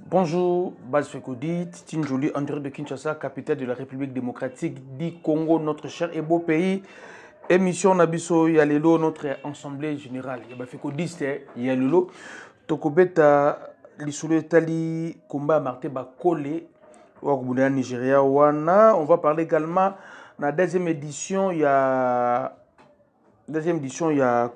Bonjour, Baz Fekodi, Titine Jolie, en direct de Kinshasa, capitale de la République démocratique du Congo, notre cher et beau pays. Émission Nabiso Yalelo, notre assemblée générale. Yaba Fekodi, c'est Yalelo. Tokobeta, Lissoule Tali, Kumba Marté Bakole, Ouagoubouda, Nigeria, Wana. On va parler également, dans la deuxième édition, il y a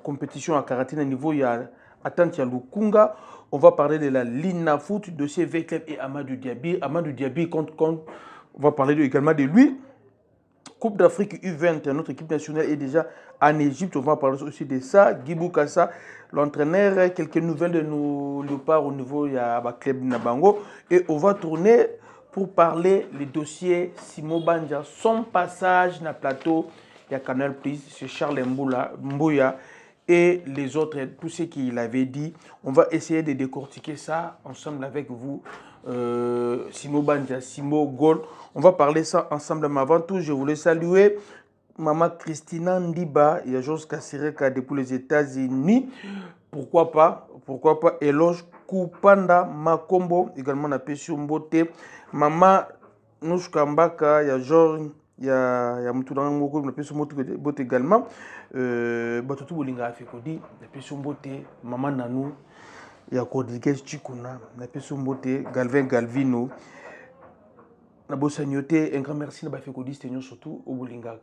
compétition à karaté à niveau, il y a attente, il y a Lukunga. On va parler de la Lina Foot, dossier V-Club et Amadou Diaby. Amadou Diaby, on va parler également de lui. Coupe d'Afrique U20, notre équipe nationale est déjà en Égypte. On va parler aussi de ça. Guibou Kassa, l'entraîneur, quelques nouvelles de nos léopards au niveau de la club Nabango. Et on va tourner pour parler du dossier Simo Banja, son passage dans le plateau. Il y a Canal Plus, c'est Charles Mbouya et les autres, tout ce qu'il avait dit. On va essayer de décortiquer ça ensemble avec vous. Simo Banja, Simo Gol. On va parler ça ensemble. Mais avant tout, je voulais saluer Maman Christina Ndiba et Georges Kassireka depuis les États-Unis. Pourquoi pas Eloge Kupanda Makombo, également na Pesio Mbote. Maman Nouchka Mbaka, il y a Georges. Il y a Moutoudang Moko, na Pesio Mbote également. Batutu Bolinga Afekodi, na Pesio Mbote. Maman Nanou. Il y a Rodriguez Chikuna, na Pesio Mbote, Galvin Galvino. Un grand merci à Fekodi, surtout au Bolinga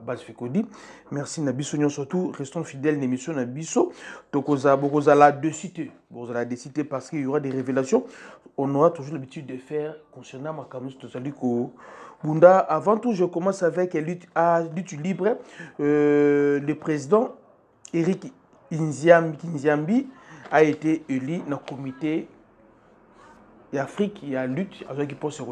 Baz Fekodi. Merci Nabiso surtout, restons fidèles à l'émission Nabiso. Donc, vous allez décider parce qu'il y aura des révélations. On aura toujours l'habitude de faire concernant ma camus de Saliko Bunda. Avant tout, je commence avec lutte libre. Le président Eric Nziambi a été élu dans le comité. Il y a Afrique, il y a lutte, avec qui pense se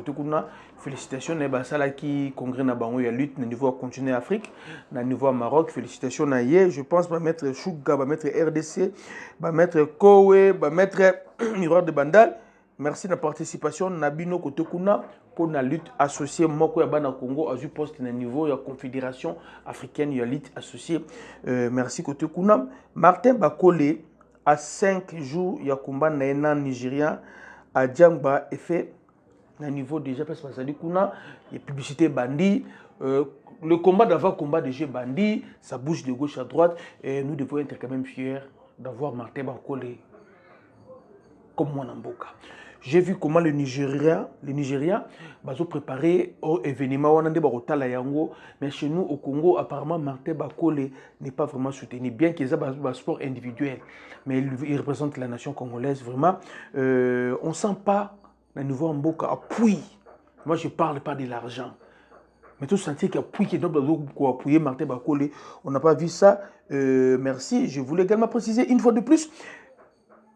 félicitations à Basala qui congrès na bango, il y a lutte au niveau continent Afrique, au niveau Maroc, félicitations à Yé, je pense va mettre Chouga, va mettre RDC, va mettre Kowe, va mettre Miroir de Bandal. Merci de la participation Nabino côté kuna pour la lutte associée Moko ya bana Congo à du poste na niveau la Confédération africaine ya lutte associée. Merci côté kuna. Martin Bakole à 5 jours ya combat na Nigérien à Djangba est fait à niveau déjà parce que ça dit qu'on a les publicités bandits, le combat d'avant combat de jeu bandits, ça bouge de gauche à droite et nous devons être quand même fiers d'avoir Martin Bakole comme moi Namboka. J'ai vu comment le Nigeria ont préparé au événement mais chez nous au Congo apparemment Martin Bakole n'est pas vraiment soutenu bien qu'il y ait un sport individuel mais il représente la nation congolaise vraiment on sent pas le nouveau Mboka appui. Moi je parle pas de l'argent mais tout sentir qu'il y a appui qui est pour appuyer Martin Bakole on n'a pas vu ça merci. Je voulais également préciser une fois de plus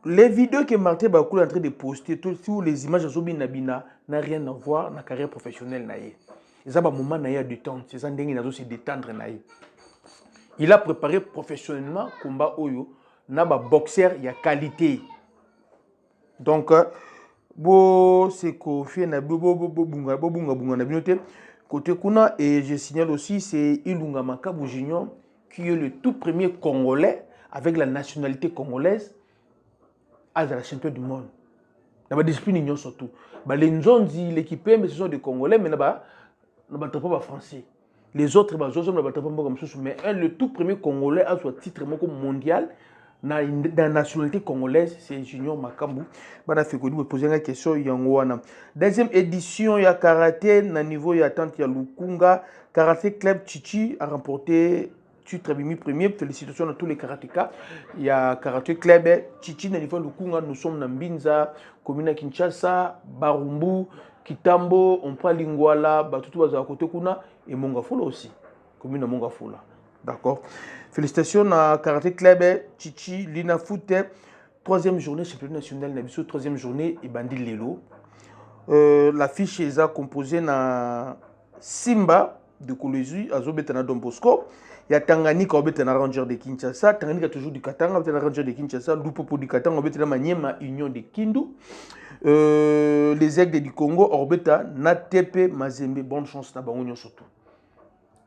les vidéos que Martin Bakole est en train de poster, toutes les images de Zobi Nabina, n'a rien à voir avec la carrière professionnelle. Il y a un moment de temps, c'est un dingue de se détendre. Il a préparé professionnellement le combat Oyo, n'a pas boxeur, il y a qualité. Donc, c'est confié na bunga côté kuna et je signale aussi c'est Ilunga Makabu Junior qui est le tout premier Congolais avec la nationalité congolaise à la champion du monde. Dans la discipline surtout. Les Nzonzi, l'équipe, mais ce sont des Congolais, mais là-bas, ne battent pas français. Les autres, ne battent pas comme ça. Mais le tout premier Congolais a son titre mondial dans la nationalité congolaise, c'est Junior Makambu. Je vais vous poser une question. Deuxième édition, il y a karaté, au niveau, il y a Lukunga. Karaté Club Chichi a remporté titre premier. Félicitations à tous les karatékas. Il y a Karaté Club Chichi, au niveau de Lukunga, nous sommes dans Mbinza, commune Kinshasa, Barumbu, Kitambo, on prend Lingwala, Batutu à côté Kuna et Mongafula aussi, commune de Mongafula. D'accord. Félicitations à Karaté Club Chichi, Lina Foot. Troisième journée, championnat national, troisième journée, et Bandi Lelo. L'affiche est composée na Simba de Kolezi, Azobetana Don Bosco. Il y a Tanganyika, Obetana Ranger de Kinshasa. Tanganyika toujours du Katanga, Obetana Ranger de Kinshasa. Lupopo du Katanga, Obetana Maniema Union de Kindu. Les aigles du Congo, Orbeta, Natepe, Mazembe. Bonne chance, Nabangonyo surtout.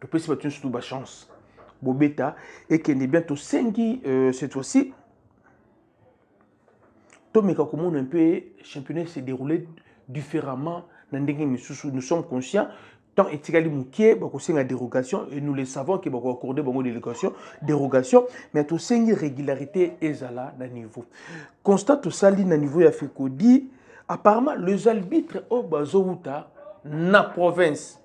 Le petit c'est surtout bonne chance. Bobeta et qui est bientôt 5 cette fois-ci Tomeka comment un peu le championnat s'est déroulé différemment. Nous sommes conscients. Tant etikali mukie bako senga dérogation et nous le savons que bako accorder bango dérogation mais to sengi régularité ezala na niveau constat to sali na niveau ya Fekodi apparemment les arbitres au bazouta na province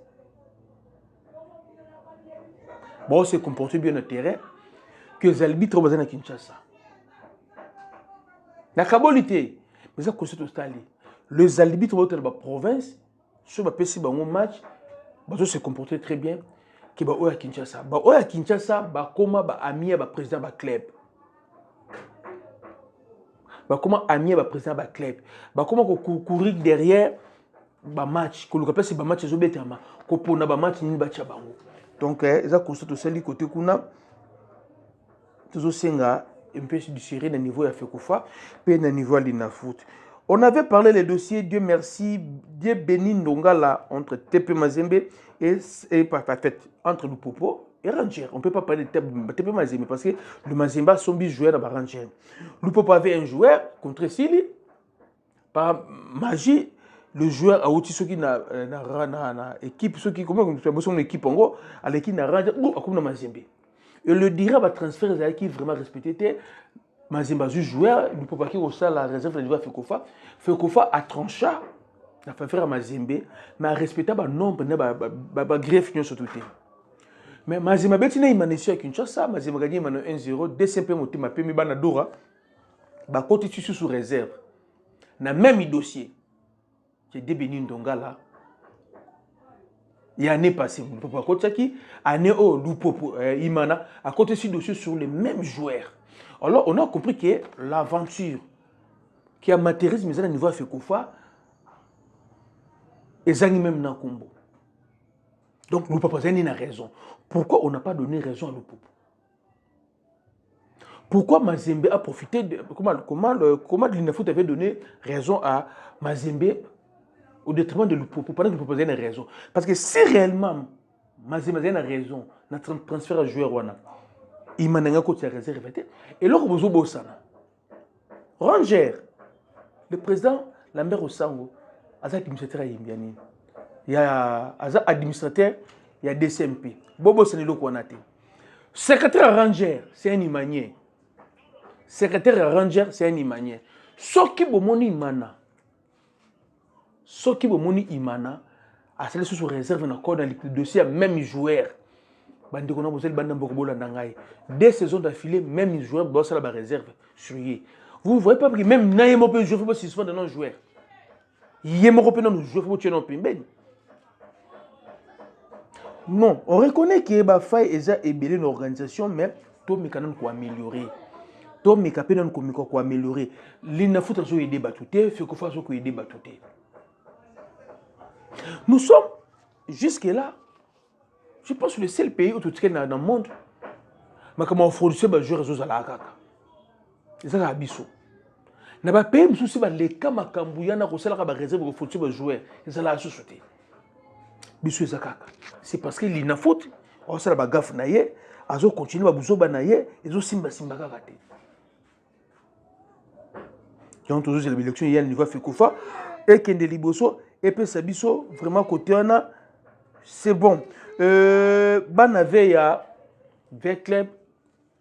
bon se comporter bien au terrain que les arbitres bazana Kinshasa na kabolité mais ça constat to sali les arbitres au la province sur ba pesi bango match bazo se comporter très bien que ba oya Kinshasa ba koma ba ami ba président ba club ba koma ami ba président ba club ba koma ko courir derrière ba match ko luka pesi ba match zo betama ko pona ba match ni ba chabango donc ça constate aussi côté kuna toujours senga un peu du série na niveau ya Fekofa pe na niveau na foot. On avait parlé les dossiers, Dieu merci, Dieu béni Ndongala entre TP Mazembe et entre le Popo et Ranger. On ne peut pas parler de TP Mazembe parce que le Mazembe a son joueur à Ranger. Le Popo avait un joueur contre Sili. Par magie, le joueur a aussi ceux qui na équipe, ceux qui comment son équipe en gros, à l'équipe na Ranger ou comme Mazembe. Et le dira va transférer qui vraiment respecté. Mazemba joueur, il ne peut pas qu'il y ait la réserve de niveau Fekofa. Fekofa a tranché, il a fait faire à Mazembe, mais a respecté le nombre de greffe qui ont sauté. Mais Mazemba il a manégé avec une chose, Mazemba a gagné 1-0, DCP monté ma pemi banadora, ba côté sous réserve. Na même dossier, j'ai débéni Ndongala. Il y a année passée, le Popo à côté qui année au Lupopo Imana à côté ci dossier sur les mêmes joueurs. Alors, on a compris que l'aventure qui a matérialisé, mais à niveau Fekofa, et même dans combo. Donc, le papa n'a raison. Pourquoi on n'a pas donné raison à Lupopo? Pourquoi Mazembe a profité de. Comment l'Inafoot avait donné raison à Mazembe au détriment de Lupopo pendant que Lupopo n'a raison? Parce que si réellement Mazembe a raison, notre transfert à joueur Wana. Il m'a dit que réserve. Et là, vous avez Ranger, le président Lambert Osango, administrateur il y a administrateur, il y a DCMP. Bobo Senelo Kwanate. Secrétaire Ranger, c'est un Imanien. Secrétaire Ranger, c'est un Imanien. Soki Bomoni Imana. Soki Bomoni Imana, a celle sous réserve dans le dossier, même joueur. Des saisons d'affilée, même les joueurs bossent à la réserve sur lui. Vous ne voyez pas que même Naïmo peut jouer, il faut suspendre nos joueurs. Yémo peut nous jouer, il faut tuer nos pimbeni. Non, on reconnaît qu'il y a faille et une organisation, mais tout le monde peut améliorer. Tout le monde peut améliorer. L'Inafoot a été battu, il faut qu'on fasse des battu. Nous sommes jusque-là. Je pense que le seul pays où tout est dans le monde, mais comment on fournit les joueurs à la Kaka. C'est ça qui est abyssal. N'a pas payé monsieur les Kamakambouya na kosala ka réserve pour fournir les joueurs. C'est ça la société. Biso ezakaka. C'est parce que l'Inafoot, on sala ba gaffe na ye, azo continuer ba buzoba na ye, ezo simba kaka te. Donc toujours l'élection il y a le niveau Fekofa et Kende Liboso et puis Sabiso vraiment côté on c'est bon. Banave ya vers club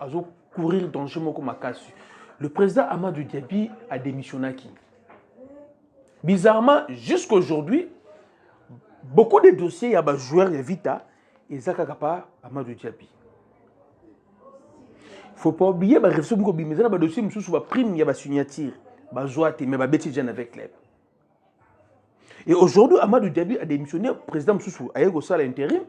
a courir dangereusement comme Akasu. Le président Amadou Diaby a démissionné qui? Bizarrement, jusqu'aujourd'hui, beaucoup de dossiers, il y a des joueurs de Vita et Zakakapa Amadou Diaby. Il ne faut pas oublier que les dossiers sont sur prime, il y a des signatures, des joies, mais des bêtises avec club. Et aujourd'hui, Amadou Diaby a démissionné, le président Moussou a eu ça à l'intérim.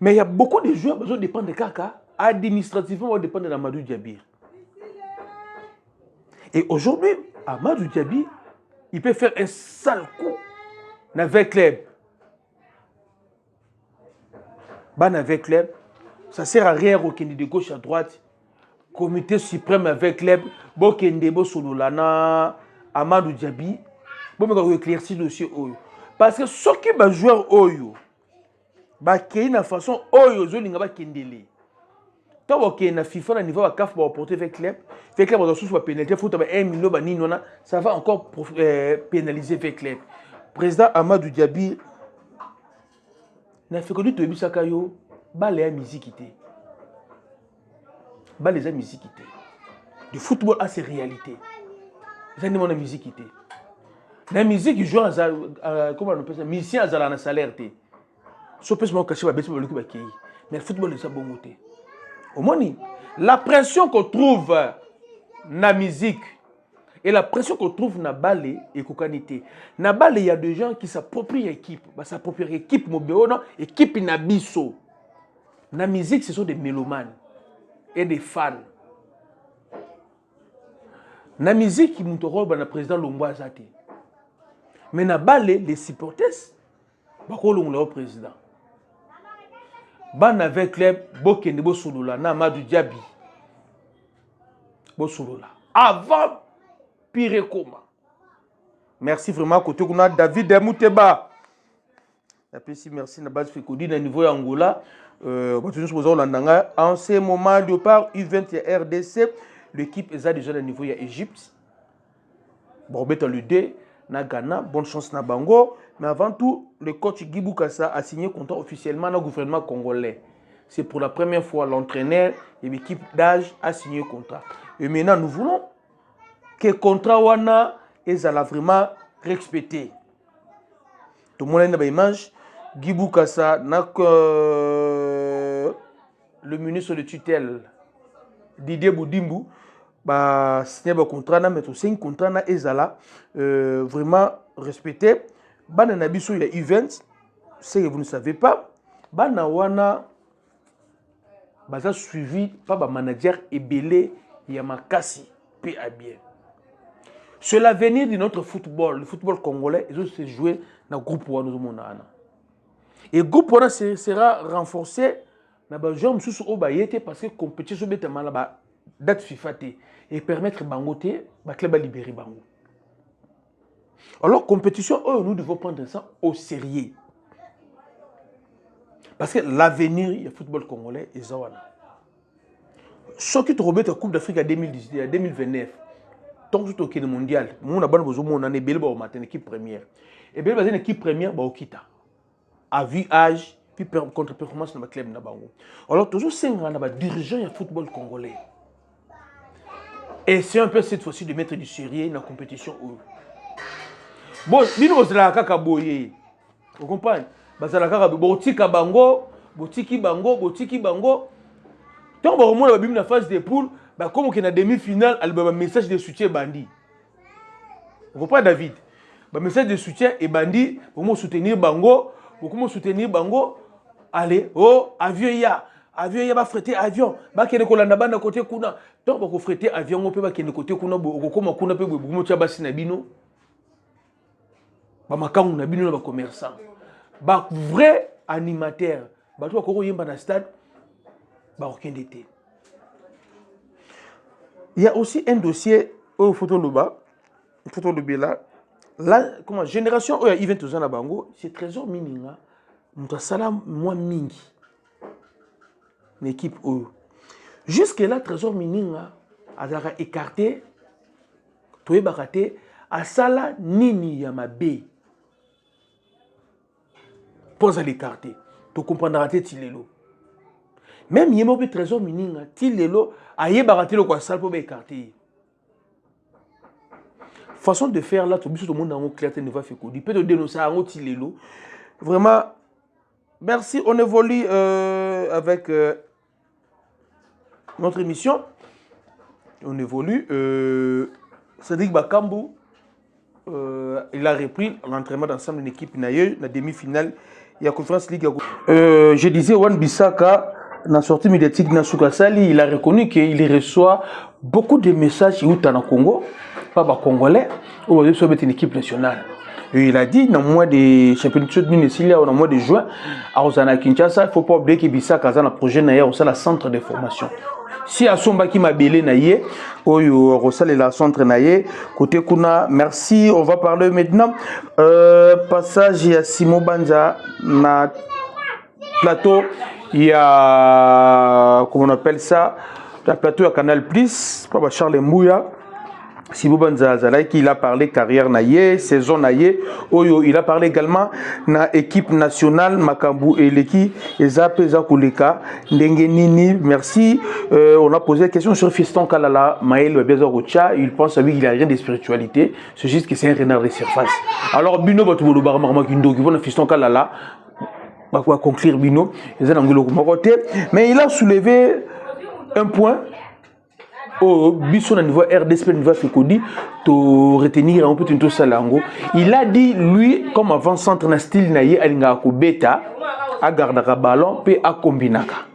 Mais il y a beaucoup de joueurs qui dépendent de Kaka, administrativement, ils dépendent d'Amadou Diaby. Et aujourd'hui, Amadou Diaby, il peut faire un sale coup avec club. Avec club, ça sert à rien au Kende de gauche à droite. Comité suprême avec club, Bokende Bosololana, Amadou Diaby, bon éclaircir le dossier Oyo. Parce que ceux qui sont joueurs Oyo, ba kei na façon oyo zo linga ba kendele Tant que na FIFA na niveau à CAF pour porter avec club, fait club dans sous pénalité faut 1 million ba nini ça va encore pénaliser avec club. Président Amadou Diaby na fait que tu bisaka yo ba les musique té. Ba les musique té. Le football a ses réalités. Ça demande la musique té. La musique joue comment on appelle ça musicien azala na salaire té. So peut se cacher ba bête ba le qui mais le football est ça bon côté. Au moins, la pression qu'on trouve dans la musique et la pression qu'on trouve dans la balle et kokanité. Dans la balle, il y a des gens qui s'approprient l'équipe. S'approprient l'équipe, l'équipe Nabiso. Dans la musique, ce sont des mélomanes et des fans. Dans la musique, il y a le président Lomboa Zate. Mais dans la balle, les supporters, ils sont le président. Ban avec club bokende bo solola na Amadou Diaby bo solola avant pire coma. Merci vraiment côté kuna David Mouteba. Et puis si merci na base Fekodi na niveau ya Angola nous supposons landanga en ce moment de part U20 et RDC l'équipe est déjà à niveau ya Égypte. Bon beto le 2 na Ghana, bonne chance na bango. Mais avant tout, le coach Guy Boukassa a signé contrat officiellement dans le gouvernement congolais. C'est pour la première fois l'entraîneur et l'équipe d'âge a signé contrat. Et maintenant, nous voulons que le contrat wana est vraiment respecté. Tout le monde a une image. Guy Boukassa, le ministre de tutelle, Didier Boudimbu, a signé un contrat, mais aussi un contrat vraiment respecté. Bana nabiso ya event, c'est que vous ne savez pas, bana wana baza suivi par ba manager ebele ya makasi pe à bien. C'est l'avenir de notre football, le football congolais, il se jouer dans le groupe wana monana. Et le groupe wana sera renforcé na ba jom susu o ba yete parce que compétition beta mala ba date FIFA et permettre bangote ba club ba libérer bango. Alors, compétition, nous devons prendre ça au sérieux. Parce que l'avenir du football congolais est Zawana. Ce qui te remet la Coupe d'Afrique à 2018, à 2029, tant que tu es mondial, nous avons une équipe première. Et bien, une équipe première, bah, Okita. À vue âge, puis contre-performance dans le club. Alors, toujours, c'est un dirigeant du football congolais. Et c'est un peu cette fois-ci de mettre du sérieux dans la compétition. Bon, nous sommes kaka boye. Vous comprenez? Bazala kaka botika bango, botiki bango. Tant que nous avons la phase de poule, comme on a demi-finale, il y a un message de soutien bandi. Vous comprenez David? Un message de soutien et bandi, pour soutenir bango, allez, oh, avion ya va fretter avion, ba kene kolanda banda côté kuna. Tant que fretter avion, on peut ba kene côté kuna, okoma kuna pe bomo tia basi na bino. Bamakangu na bino na ba commerçant. Ba vrai animateur. Ba to ko yemba na stade. Ba okendete. Il y a aussi un dossier au photo de bas. Photo de là. La comment génération il vient tous na bango, c'est trésor mininga. Muta sala moi mingi. L'équipe jusque là trésor mininga azaka écarté. Toye baraté a sala nini ya mabe. Pose à l'écarter. Tu comprendras tilelo. Même yemo be trésor mininga tilelo aye baraté le quoi sale pour écarter. Façon de faire là tout le monde en clair ne va faire quoi. Il peut te dénoncer en tilelo. Vraiment merci, on évolue avec notre émission. On évolue Cédric Bakambu il a repris l'entraînement d'ensemble d'une équipe naïe, la demi-finale, il y a conférence Ligue. Je disais, Wan Bissaka, dans la sortie médiatique de Sali, il a reconnu qu'il reçoit beaucoup de messages au Congo, pas les Congolais, où il est une équipe nationale. Et il a dit, dans le mois de championnat de Minesilia, dans le mois de juin, à Osana Kinshasa, il ne faut pas oublier que Bissaka a un projet naïe au centre de formation. Si à son baki m'a belé naïe, au Rosal et la centre naïe, côté Kuna, merci. On va parler maintenant. Passage à Simon Banja, na plateau. il y a, comment on appelle ça, le plateau à Canal Plus, Papa Charles Mbouya. Si vous il a parlé carrière naïe, saison naïe, Oyo, il a parlé également na équipe nationale Makambu et l'équipe Ezapé Zakuleka, Ndengenini, merci. On a posé la question sur Fiston Kalala, Maël Bezarocha, il pense à lui qu'il n'a rien de spiritualité, c'est juste que c'est un renard de surface. Alors, Bino Batoulo Barmarma Kindo, qui vont Fiston Kalala, va conclure Bino, mais il a soulevé un point. Au biso na niveau RDSP niveau Fekodi to retenir un peu tout ça lango. Il a dit lui comme avant centre na style na ye alinga ko beta a gardaka ballon pe a combinaka.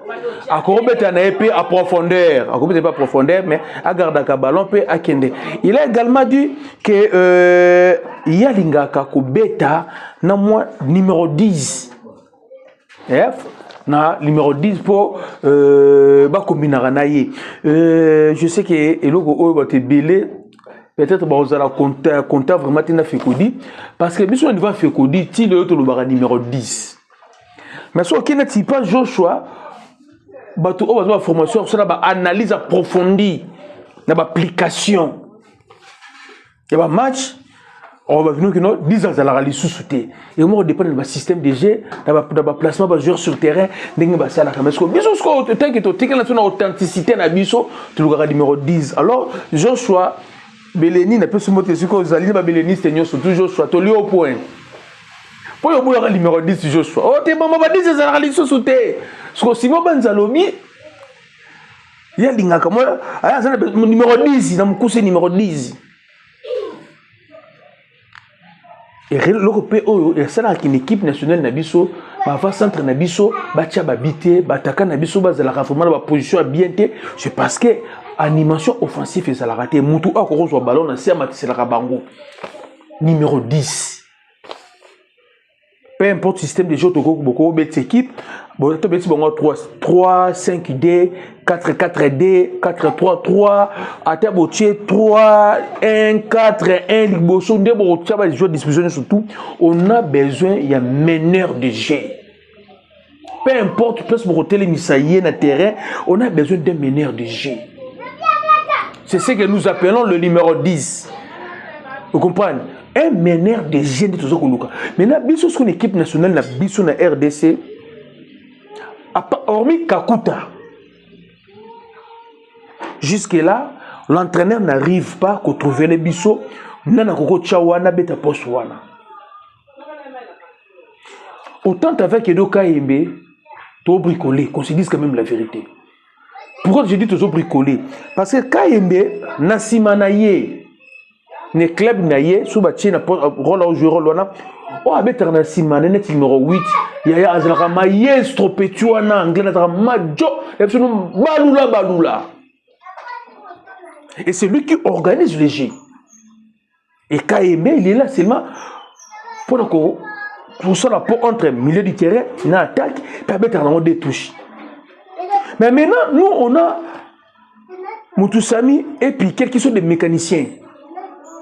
A ko beta na pe à profondeur, a ko beta pas profondeur mais a gardaka ballon pe a kende. Il a également dit que il y a linga ko beta na moi numéro 10. F na numéro 10 pour combinera naïe. Je sais que Eloko va te belé peut-être vous allez compter vraiment tina Fekodi parce que biso on va Fekodi ti le autre le numéro 10. Mais ce qui n'est pas Joshua bato on va formation sur la analyse approfondie na application. Il y a un match on va venir que nous 10 ans à la sous-souté et on dépend du système de jeu d'abord placement de joueurs sur terrain n'engue ba ça la mais ce biso ce que tant que tu as une authenticité na biso tu le numéro 10 alors Joshua Beleni n'a pas se montrer ce que Zali ba Beleni c'est toujours Joshua to au point pour le numéro 10 Joshua oh t'es maman ba 10 à la sous-souté ce que Simon Banzalomi il y a linga comme numéro 10 na mukuse numéro 10. Et l'Europe et ça là qu'une équipe nationale nabiso va centre nabiso batia babité bataka nabiso base la reformer la position à bien c'est parce que animation offensive et ça la raté mutu a ko so ballon na sia matisi la bango numéro 10 peu importe système de jeu to ko beaucoup bet équipe bon to bet bon 3 5D 4-4-D 4-3-3 ata botier 3-1-4-1 liboso de bon tchaba les joueurs disposition surtout on a besoin il y a meneur de jeu peu importe place pour hôtel misaïe na terrain on a besoin d'un meneur de jeu c'est ce que nous appelons le numéro 10 vous comprenez un meneur de jeu de tout koluka maintenant biso sur une équipe nationale na biso na RDC hormis Kakuta. Jusque-là, l'entraîneur n'arrive pas à trouver les bisous. Nana koko chawana beta poswana. Autant avec Edo Kaembe, tu bricolé, qu'on se dise quand même la vérité. Pourquoi je dis toujours bricolé? Parce que Kaembe, Nassima Naye, ne club Naye, Soubachi, na rôle au joueur, oh, abeta Nassima, net numéro 8. Yaya azalaka maestro petuana anglais na majo balula balula et c'est lui qui organise les jeux et Kaeme il est là seulement pour ça la pour entre milieu du terrain une attaque puis mettre des touches mais maintenant nous on a Moutousami et puis quelques sont des mécaniciens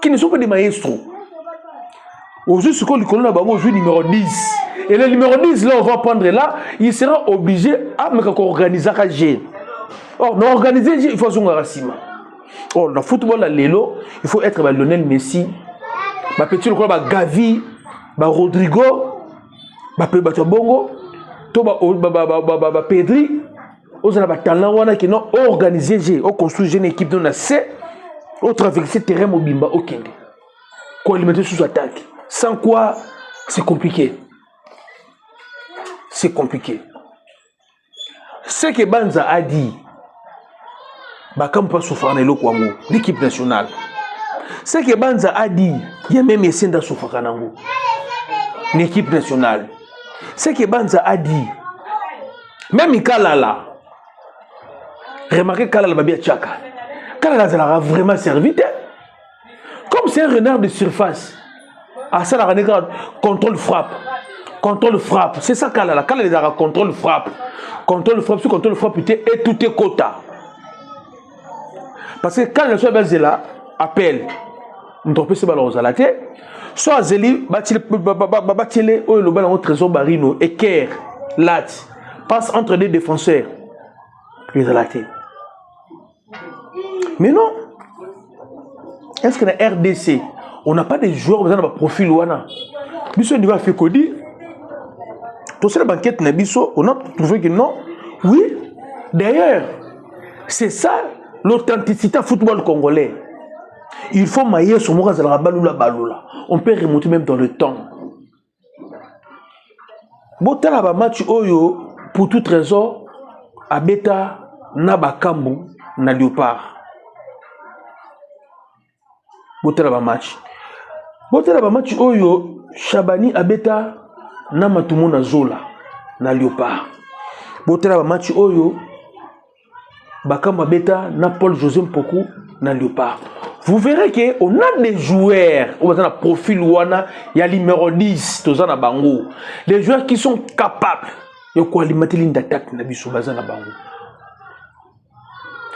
qui ne sont pas des maestros aujourd'hui ce qu'on lui connaît là-bas aujourd'hui numéro 10. Et le numéro 10, là, on va prendre là, il sera obligé à organiser un jeu. Or, dans organiser un jeu, il faut son racisme. Or, dans le football, il faut être Lionel Messi, petit le Gavi, Rodrigo, Bongo, Pedri, on a talent qui ont organisé un jeu, on construit une équipe dans la C, on traverse le terrain mobimba au Kende. Quoi, il mettait sous attaque. Sans quoi, c'est compliqué. C'est compliqué. Ce que Banza a dit, comme pas souffrir l'équipe nationale. Ce que Banza a dit, il y a même essayé de souffrir l'équipe nationale. Ce que Banza a dit, même Kalala, remarquez Kalala Babia Tchaka. Kalala a vraiment servi. Comme c'est un renard de surface, à ça la contrôle frappe. Contrôle frappe, c'est ça Kalala. Kalala a contrôle frappe. Contrôle frappe, sur contrôle frappe, et tout est quota. Parce que quand le soit basé là, appelle. On peut se balancer à la tête. Soit Zeli, Batile, ou le ballon au trésor barino, équerre, lat. passe entre des défenseurs. Les relatés. Mais non. Est-ce que dans la RDC, on n'a pas des joueurs qui ont un profil ouana? Biso niveau fait Cody. Tout ça la banquette na biso, on a trouvé que non. Oui. D'ailleurs, c'est ça l'authenticité du football congolais. Il faut mailler sur moi la balula. On peut remonter même dans le temps. Botala ba match oyo pour tout trésor abeta na bakambu na Léopard. Botala ba match. Botala ba match oyo Chabani abeta na Matumo na Zola na Léopard. Botala ba match oyo bakambu abeta na Paul José Mpoku na Léopard. Vous verrez qu'on a des joueurs, on a un profil wana, il y a le numéro 10, tozana bango. Des joueurs qui sont capables de quoi alimenter ligne d'attaque na biso bazana bango.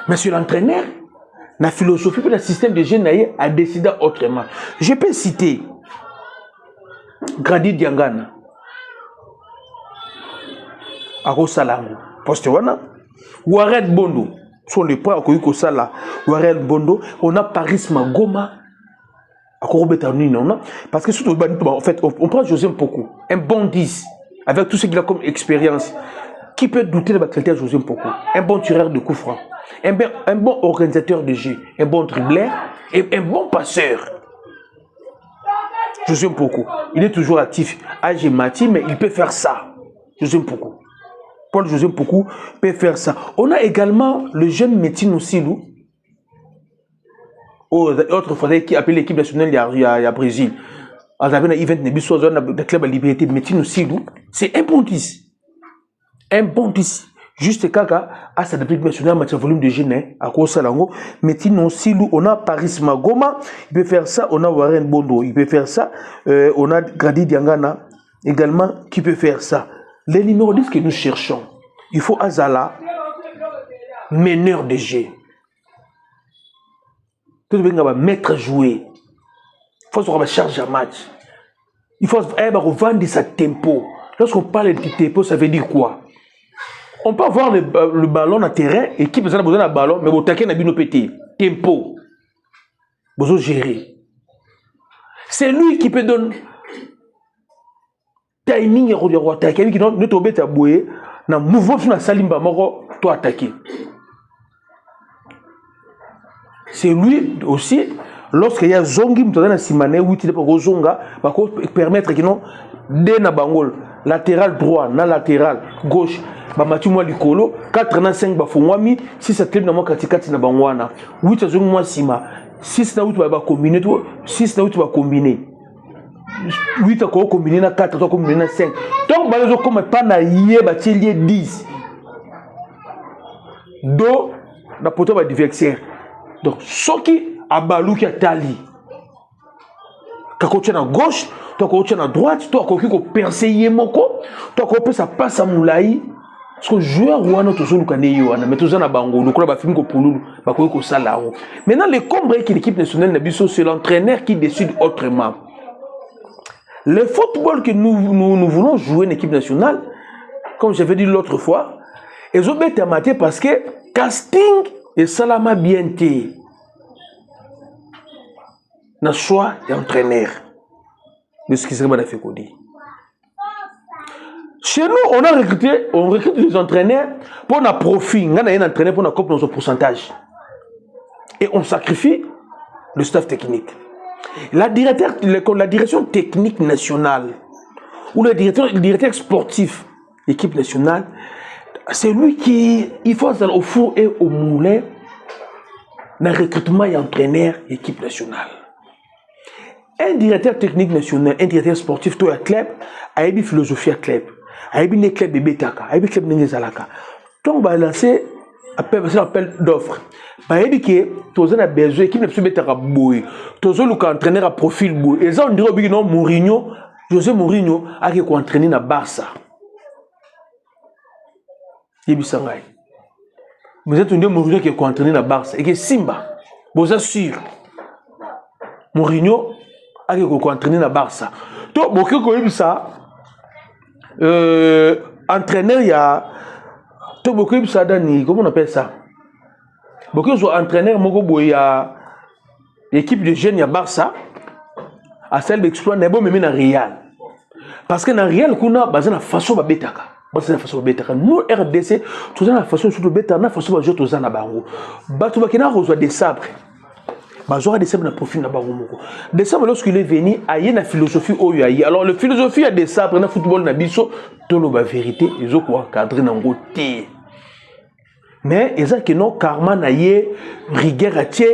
Mais sur l'entraîneur, la philosophie et le système de jeu a décidé autrement. Je peux citer Grady Diangana, Aro Salango, poste wana, Warren Bondo. Sont les points au Sala, Warel Bondo, on a Paris Magoma, à Corbetanino, parce que surtout, en fait, on prend José Mpoku, un bon 10, avec tout ce qu'il a comme expérience. Qui peut douter de la qualité de José Mpoku? Un bon tireur de coups francs, un bon organisateur de jeu, un bon dribbleur et un bon passeur. José Mpoku, il est toujours actif, âgé Mati, mais il peut faire ça. José Mpoku. Paul José Mpoku peut faire ça. On a également le jeune Métine Silou, autrefois qui appelé l'équipe nationale il y a Brésil. On avait un event de club à Liberté, Métine Silou, c'est un bon 10. Un bon 10. Juste Kaka, à sa équipe nationale, match volume de jeunes, à Kosalango, Métine Silou, on a Paris Magoma, il peut faire ça, on a Warren Bondo, il peut faire ça, on a Grady Diangana également qui peut faire ça. Les numéros 10 que nous cherchons, il faut Azala, meneur de jeu. Tout le monde va mettre jouer. Il faut se charger un match. Il faut revendre sa tempo. Lorsqu'on parle de tempo, ça veut dire quoi? On peut avoir le ballon à terrain, équipe a besoin d'un ballon, mais vous taquez n'a pété. Tempo. Vous gérer. C'est lui qui peut donner. Timing ya ko attaquer qui ne tomber ta boué na mouvement sur la salimba moko toi attaquer. C'est lui aussi lorsqu'il y a zongi mutana na simane witi pour zonga va permettre que non de na bangol latéral droit na latéral gauche ba matu moi likolo 4 na 5 ba fongwami 6 athlètes na mo katikati na bangwana 8 zongi moi sima 6 na 8 ba combiner tout 6 na 8 ba combiner 8 à combiner na 4 à combiner na 5. Donc balazo comme pas na yé batielier 10. Do na poto ba diversaire. Donc ce qui a balou qui a tali. Ka ko na gauche, toi ko na droite, toi ko ko percer moko, toi ko ça passe à moulai. Parce que joueur ou un autre zone kane yo na meto na bango, donc là ba film ko pululu, ba ko sala. Maintenant le combre qui l'équipe nationale na biso c'est l'entraîneur qui décide autrement. Le football que nous voulons jouer en équipe nationale, comme j'avais dit l'autre fois, ils ont été amatés parce que casting et salama bien été. N'a choix d'entraîneur. De ce qui serait fait Cody. Chez nous, on recrute les entraîneurs pour un profit. On a un entraîneur pour un coupe dans son pourcentage. Et on sacrifie le staff technique. La direction technique nationale ou le directeur sportif équipe nationale, c'est lui qui il faut au four et au moulin dans le recrutement et entraîneur équipe nationale. Un directeur technique national, un directeur sportif, tout un club, a une philosophie à club, a une club de Betaka, a une club de Nezalaka. Donc on va lancer appel d'offres. Bah il dit que tous on a besoin qui ne peut mettre à bouer. Tous on le entraîneur à profil bouer. Et ça on dirait que non Mourinho, José Mourinho a qui entraîner na Barça. Yebisangai. Vous êtes un de Mourinho qui entraîner na Barça et que Simba. Vous assure. Mourinho a qui entraîner na Barça. Donc beaucoup comme ça entraîneur il y a tout beaucoup de ça comment on appelle ça beaucoup de entraîneur moko il y a équipe de jeunes il y a Barça à celle d'exploit n'est bon même na Real parce que na Real kuna bazana façon ba betaka bazana façon ba betaka nous RDC tout na façon surtout betaka na façon ba jouer tout ça na bango batu ba kina reçoit des sabres bazora des sabres na profil na bango moko des sabres lorsqu'il est venu aye na philosophie oyo aye alors le philosophie a des sabres na football na biso tolo ba vérité ils ont quoi cadrer na ngoté mais ils ont que non karma na ye rigueur atie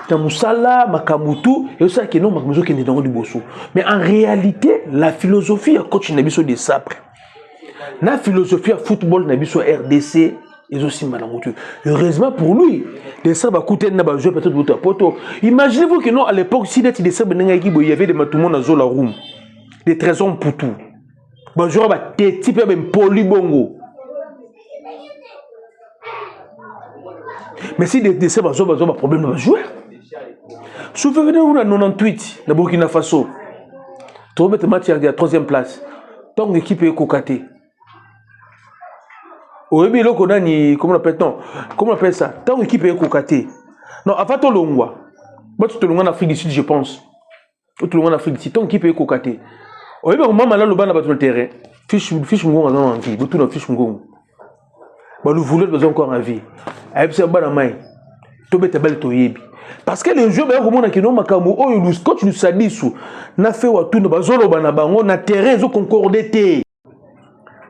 Tamusala, Makamutu, et ça qui non Makamutu qui est dans le bosso. Mais en réalité, la philosophie à coach Nabiso des sabres. La philosophie à football Nabiso RDC est aussi malamutu. Heureusement pour lui, les sabres à coûter n'a pas joué peut-être votre poto. Imaginez-vous que non à l'époque si des sabres il y avait des matumons dans Zola Room, des trésors pour tout. Bonjour bah des types même polybongo. Mais si des sabres ont problème de jouer. Souvenez-vous de 98, le Burkina Faso. Tu remets match à la 3e place. Ton équipe est cocaté. Au début, comment on appelle ça? Ton équipe est cocaté. Non, avant ton longwa. Tu te longues en Afrique du Sud, je pense. Tu te longues en Afrique du Sud. Ton équipe est cocaté. Au début, maman là, le ban sur le terrain. Fiche mougon en vie. Tout dans fiche mougon. Le voulait besoin encore en vie. Avec ce ban en main. Tu bête belle toyebi. Parce que les jeux quand tu nous sadis na fait tout na terrain ils ont concordé.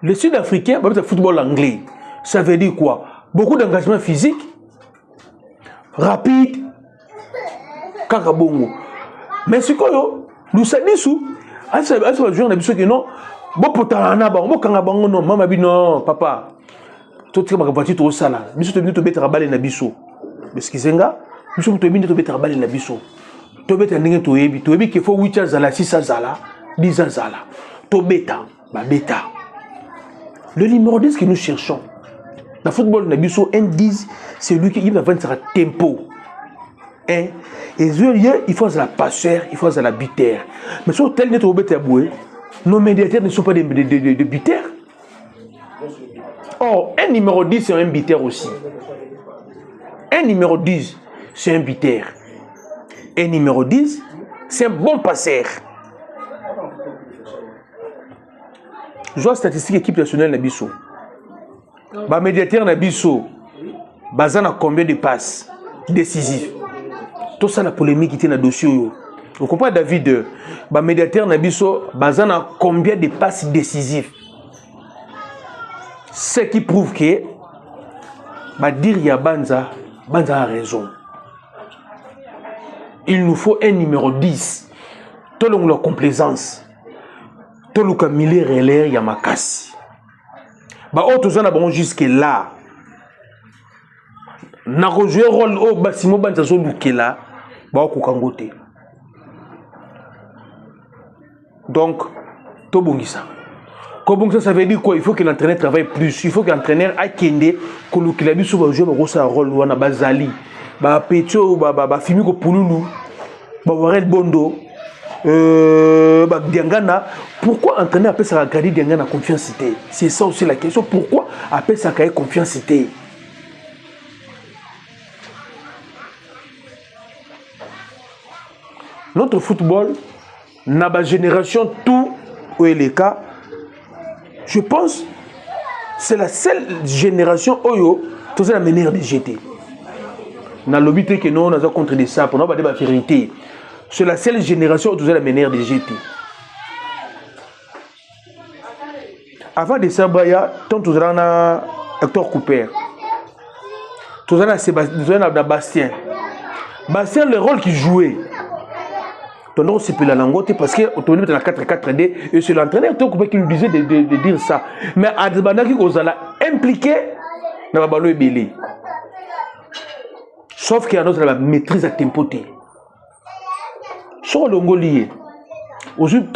Les Sud-Africains le football anglais ça veut dire quoi? Beaucoup d'engagement physique rapide kakabongo mais c'est quoi nous sadis à joueur na biso que non bon potana ba bon kanga bango non mama bi non papa tout que ma voiture to sala biso to bintu bettra balé na biso excusez-moi nous sommes tous les deux à la biso. Tous les deux qu'il faut 8 ans, 6 ans, 10 ans. Tous bêta, bêta. Le numéro 10 que nous cherchons. Dans le football, un 10, c'est lui qui va vendre tempo. Et il faut la passeur, il faut la buteur. Mais sur tel net au bêta boué, nos médiateurs ne sont pas des buteurs. Or, un numéro 10, c'est un buteur aussi. Un numéro 10. C'est un buteur. Et numéro 10, c'est un bon passeur. Je vois statistique équipe nationale Nabiso. Ba médiateur Nabiso. Bazan a combien de passes décisives? Tout ça la polémique qui était dans le dossier. Vous comprenez David? Ba médiateur Nabiso. Bazan a combien de passes décisives? Ce qui prouve que ba dire ya Banza a raison. Il nous faut un numéro 10. Tout le monde a complaisance. Tout le monde a millé relais Yamakasi. Bah, autres gens ont jusque là. N'a rejoué rôle au Bassimo Banzazo Lukela. Bah, au Kangote. Donc, tout bon ça. Comme ça veut dire quoi? Il faut que l'entraîneur travaille plus. Il faut que l'entraîneur ait qu'ende que Lukela bi souvent jouer un rôle ou na Bazali. Ba Pecho ba Fimi ko Pululu. Ba Warel Bondo. Ba Diangana. Pourquoi entraîneur appelle ça garder Diangana confiance? C'est ça aussi la question. Pourquoi appelle ça confiance? Notre football n'a pas génération tout où est le cas. Je pense c'est la seule génération où tout la manière de GT. Dans le but que nous avons contre des sapes, on a pas de vérité. C'est la seule génération où tout la manière de GT. Avant de Sabaya, tant tout a Hector Cooper, tout a Bastien. Bastien le rôle qu'il jouait. Ton nom c'est la langue parce que on est dans la 4-4-2 et c'est l'entraîneur qui lui disait de dire ça. Mais Adbana qui vous a impliqué dans la balle belé. Sauf qu'il y a notre la maîtrise à tempo. Sur le Ngolier, aujourd'hui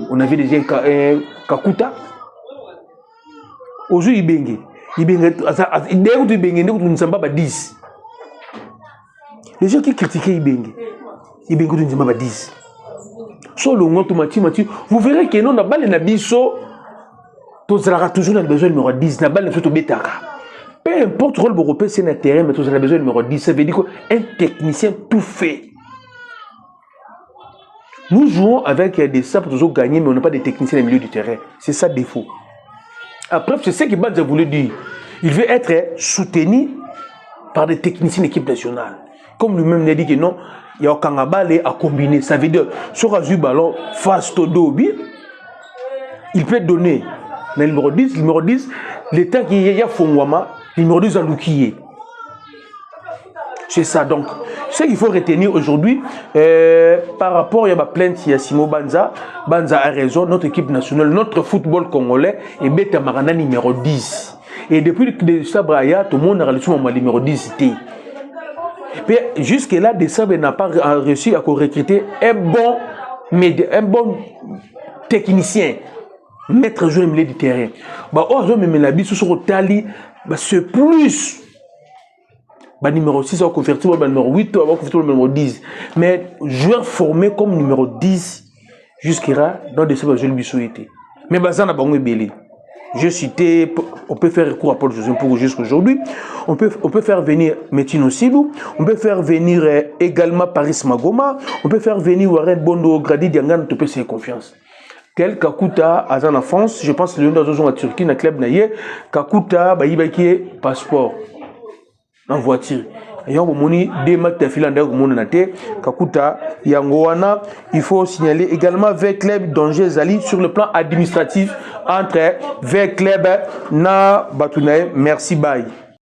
on avait déjà Kakuta. Aujourd'hui Ibenge, nous ne sommes pas 10. Les gens qui critiquaient Ibenge. Il y a 10. Sur le vous verrez que nous avons des biso Tu auras toujours besoin numéro 10. La balle, tu betaka. Peu importe le rôle européen, c'est un terrain, mais tu auras besoin numéro 10. Ça veut dire qu'un technicien tout fait. Nous jouons avec des sables pour toujours gagner, mais on n'a pas de techniciens au milieu du terrain. C'est ça le défaut. Après, c'est ce que Banza voulait dire. Il veut être soutenu par des techniciens de l'équipe nationale. Comme lui-même l'a dit que non, il y a un Kangabale à combiner. Ça veut dire, sur un ballon face au Dobi, il peut donner le numéro 10, le temps qu'il y a Fongwama, le numéro 10 à Lukiye. C'est ça. Donc, ce qu'il faut retenir aujourd'hui, par rapport à la plainte de Simo Banza, Banza a raison, notre équipe nationale, notre football congolais est Beta Marana numéro 10. Et depuis que Sabraya, tout le monde a reçu mon numéro 10. Mais jusque-là, Desabre n'a pas réussi à recruter un bon technicien, maître joueur milieu du terrain. C'est plus. Numéro 6, on va convertir au numéro 8, on va convertir au numéro 10. Mais joueur formé comme numéro 10, jusqu'à dans des joueurs bisouétés. Mais Bazan a bon belé. Je citais, on peut faire recours à Paul José pour jusqu'à aujourd'hui. On peut faire venir Metino Silou, on peut faire venir également Paris Magoma, on peut faire venir Warren Bondo Gradi Diangan, tu peux faire confiance. Tel Kakuta Azan en France, je pense que le nom de Turquie, dans le club Naye, Kakuta, Baïbaki, passeport. En voiture. Il faut signaler également avec club Danger Zali sur le plan administratif entre avec club na Batounaï. Merci, bye.